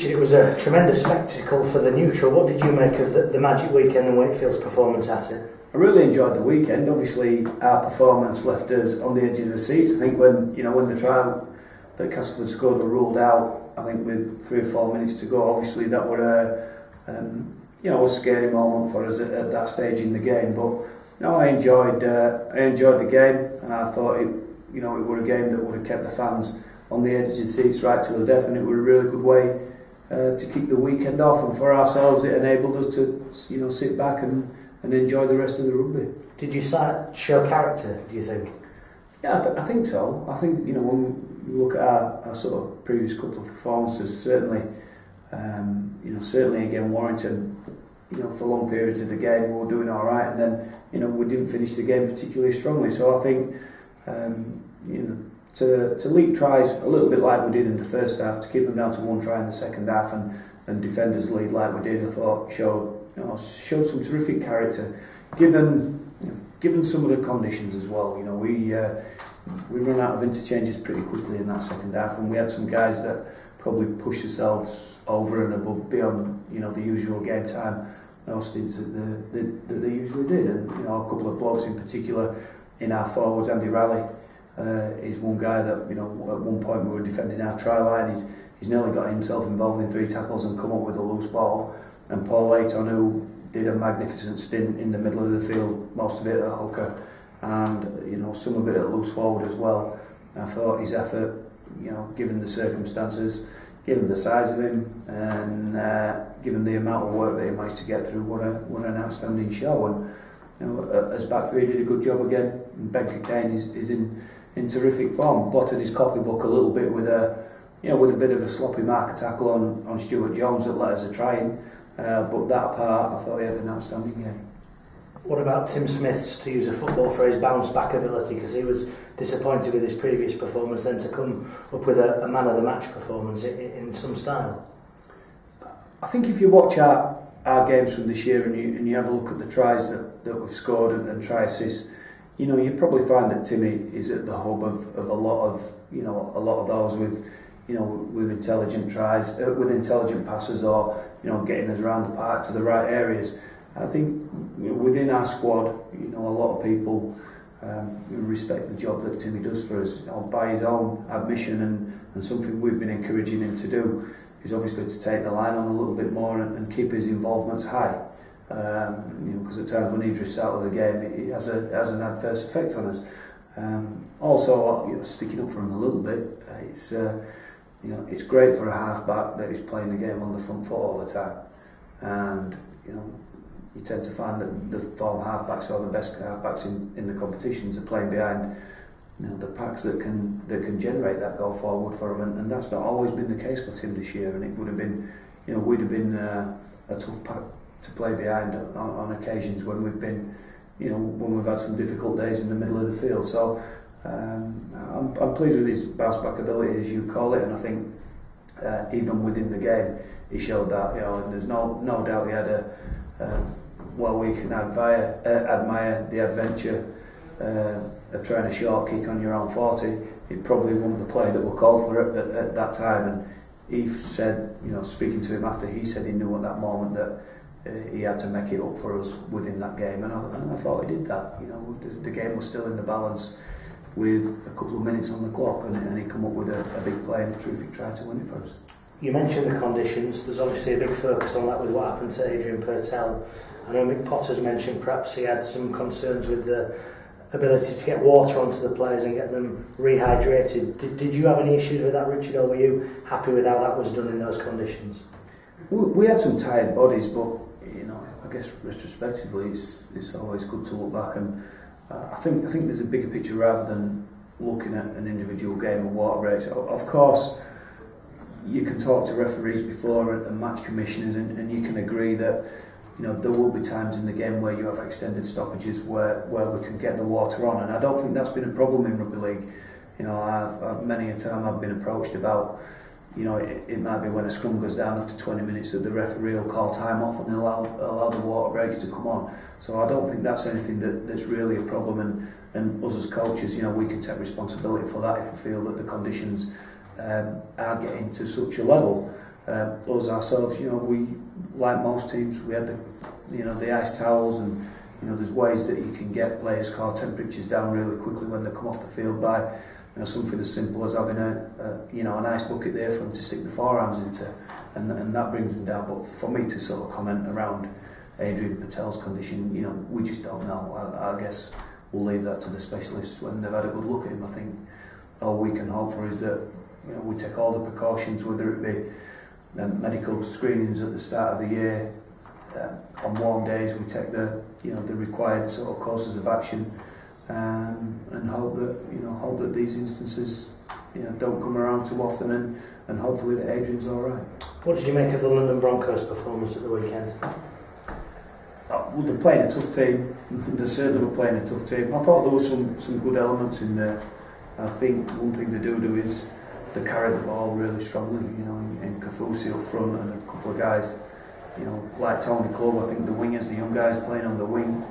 Richard, it was a tremendous spectacle for the neutral. What did you make of the magic weekend and Wakefield's performance at it? I really enjoyed the weekend. Obviously, our performance left us on the edge of the seats. I think when the trial that Castleford scored were ruled out, I think with 3 or 4 minutes to go, obviously that would a scary moment for us at that stage in the game. But no, I enjoyed the game, and I thought it were a game that would have kept the fans on the edge of the seats right till the death, and it was a really good way to keep the weekend off, and for ourselves it enabled us to sit back and enjoy the rest of the rugby. Did you show character, do you think? Yeah, I think so. I think when we look at our sort of previous couple of performances, certainly again Warrington, for long periods of the game we were doing all right, and then we didn't finish the game particularly strongly. So I think to leak tries a little bit like we did in the first half, to keep them down to 1 try in the second half, and defenders lead like we did, I thought showed some terrific character, given some of the conditions as well. We run out of interchanges pretty quickly in that second half, and we had some guys that probably pushed themselves over and above beyond the usual game time stints that they usually did, and a couple of blokes in particular in our forwards. Andy Raleigh is one guy that at one point we were defending our try line. He's nearly got himself involved in 3 tackles and come up with a loose ball. And Paul Layton, who did a magnificent stint in the middle of the field, most of it at hooker, and some of it at loose forward as well. I thought his effort, given the circumstances, given the size of him, and given the amount of work that he managed to get through, what an outstanding show. And as back three did a good job again. And Ben Cockayne is in terrific form. Blotted his copybook a little bit with a bit of a sloppy marker tackle on Stuart Jones that let us a try in. But that apart, I thought he had an outstanding game. What about Tim Smith's, to use a football phrase, bounce back ability? Because he was disappointed with his previous performance, then to come up with a man of the match performance in some style. I think if you watch our games from this year and you have a look at the tries that we've scored and try assists, you probably find that Timmy is at the hub of a lot of those with intelligent tries, with intelligent passes, or getting us around the park to the right areas. I think within our squad, a lot of people respect the job that Timmy does for us. By his own admission, and something we've been encouraging him to do is obviously to take the line on a little bit more and keep his involvements high. Because at times when he drifts out of the game, it has an adverse effect on us. Also, sticking up for him a little bit. It's great for a half-back that is playing the game on the front foot all the time, and you tend to find that the form half-backs or the best half-backs in the competitions are playing behind the packs that can generate that goal forward for them, and that's not always been the case for Tim this year. And it would have been, we'd have been a tough pack to play behind on occasions when we've been, when we've had some difficult days in the middle of the field. So. I'm pleased with his bounce back ability, as you call it, and I think even within the game he showed that. There's no doubt he had while we can admire the adventure of trying a short kick on your own 40, it probably wasn't the play that were called for it at that time. And he said, speaking to him after, he said he knew at that moment that he had to make it up for us within that game, and I thought he did that. The game was still in the balance with a couple of minutes on the clock, and he come up with a big play and a terrific try to win it for us. You mentioned the conditions. There's obviously a big focus on that with what happened to Adrian Purtell. I know Mick Potter's mentioned perhaps he had some concerns with the ability to get water onto the players and get them rehydrated. Did you have any issues with that, Richard, or were you happy with how that was done in those conditions? We had some tired bodies, but I guess retrospectively it's always good to look back, and I think there's a bigger picture rather than looking at an individual game of water breaks. Of course, you can talk to referees before and match commissioners, and you can agree that there will be times in the game where you have extended stoppages where we can get the water on, and I don't think that's been a problem in rugby league. I've many a time I've been approached about. It might be when a scrum goes down after 20 minutes that the referee will call time off and allow the water breaks to come on. So I don't think that's anything that's really a problem, and us as coaches, we can take responsibility for that if we feel that the conditions are getting to such a level. us ourselves, we, like most teams, we had the ice towels, and there's ways that you can get players' core temperatures down really quickly when they come off the field by something as simple as having an ice bucket there for them to stick the forearms into, and that brings them down. But for me to sort of comment around Adrian Patel's condition, we just don't know. I guess we'll leave that to the specialists when they've had a good look at him. I think all we can hope for is that we take all the precautions, whether it be medical screenings at the start of the year. On warm days, we take the required sort of courses of action, and hope that these instances don't come around too often, and hopefully that Adrian's all right. What did you make of the London Broncos' performance at the weekend? Well, they're playing a tough team. They certainly were playing a tough team. I thought there was some good elements in there. I think one thing they do is they carry the ball really strongly. In Kafusi up front, and a couple of guys. Like Tony Club, I think the wingers, the young guys playing on the wing,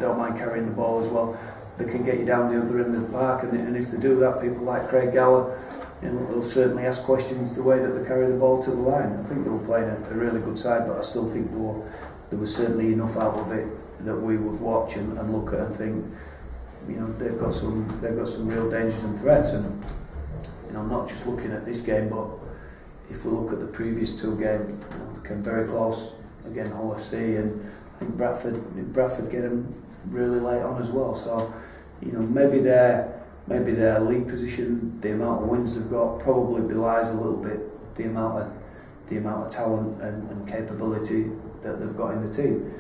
don't mind carrying the ball as well. They can get you down the other end of the park, and if they do that, people like Craig Gower, will certainly ask questions the way that they carry the ball to the line. I think they were playing a really good side, but I still think there was certainly enough out of it that we would watch and look at and think, they've got some real dangers and threats, and not just looking at this game, but if we look at the previous two games, they came very close again, Hull FC, and I think Bradford get them really late on as well. So, maybe their league position, the amount of wins they've got, probably belies a little bit the amount of talent and capability that they've got in the team.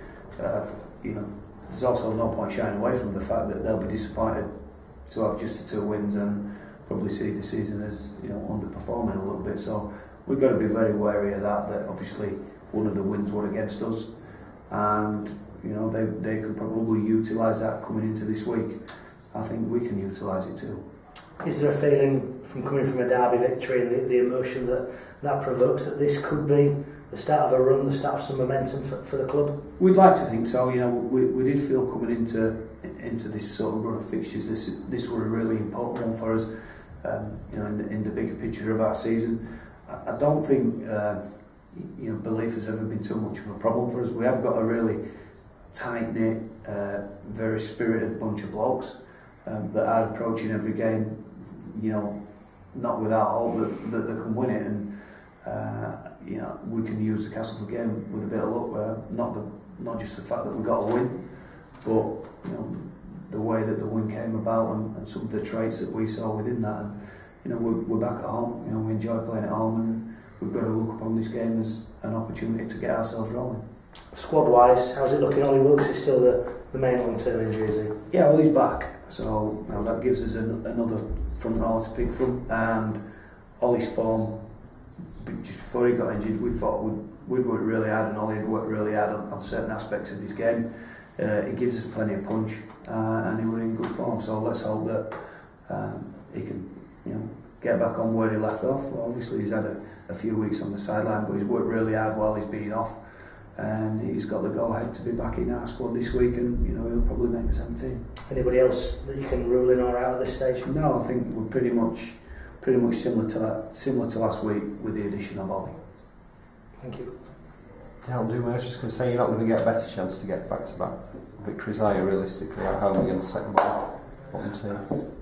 There's also no point shying away from the fact that they'll be disappointed to have just the 2 wins and probably see the season as underperforming a little bit. So we've got to be very wary of that. That obviously one of the wins were against us, and they can probably utilise that coming into this week. I think we can utilise it too. Is there a feeling from coming from a derby victory and the emotion that provokes that this could be the start of a run, the start of some momentum for the club? We'd like to think so. We did feel coming into this sort of run of fixtures, this were a really important one for us. In the bigger picture of our season, I don't think belief has ever been too much of a problem for us. We have got a really tight knit, very spirited bunch of blokes that are approaching every game, not without hope that they can win it, and we can use the Castleford game with a bit of luck. Not just the fact that we got a win, but the way that the win came about and some of the traits that we saw within that. And we're back at home. We enjoy playing at home, and we've got to look upon this game as an opportunity to get ourselves rolling. Squad wise, how's it looking? Ollie Wilkes is still the main long-term injury, is he? Yeah, well, he's back, so that gives us another front row to pick from. And Ollie's form, just before he got injured, we thought we'd worked really hard, and Ollie had worked really hard on certain aspects of his game. It gives us plenty of punch, and he was in good form. So let's hope that he can, get back on where he left off. Well, obviously, he's had a few weeks on the sideline, but he's worked really hard while he's been off, and he's got the go-ahead to be back in our squad this week, and he'll probably make the 17. Anybody else that you can rule in or out at this stage? No, I think we're pretty much similar to last week, with the addition of Ollie. Thank you. I was just going to say, you're not going to get a better chance to get back-to-back victories, are you, realistically, at home against second bottom team?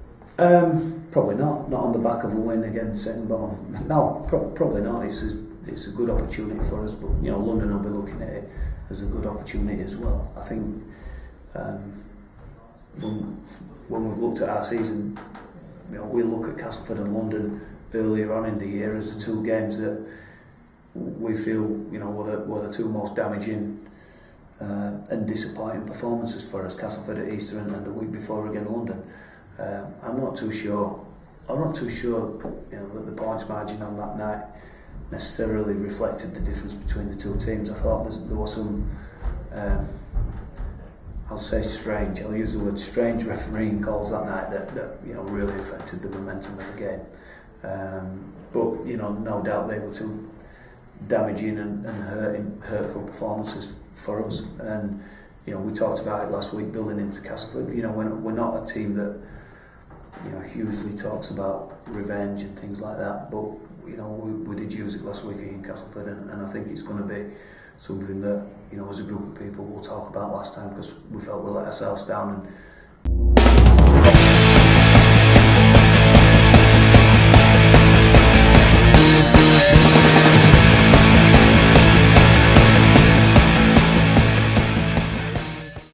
Probably not on the back of a win against second bottom. No, probably not. It's a good opportunity for us, but London will be looking at it as a good opportunity as well. I think when we've looked at our season, we look at Castleford and London earlier on in the year as the 2 games that we feel were the 2 most damaging and disappointing performances for us. Castleford at Easter and the week before against London. I'm not too sure that the points margin on that night necessarily reflected the difference between the 2 teams. I thought there was some, I'll use the word strange refereeing calls that night that really affected the momentum of the game. But no doubt they were 2 damaging and hurtful performances for us. And we talked about it last week, building into Castleford. We're not a team that hugely talks about revenge and things like that, but we did use it last week in Castleford, and I think it's going to be something that as a group of people we'll talk about last time, because we felt we let ourselves down,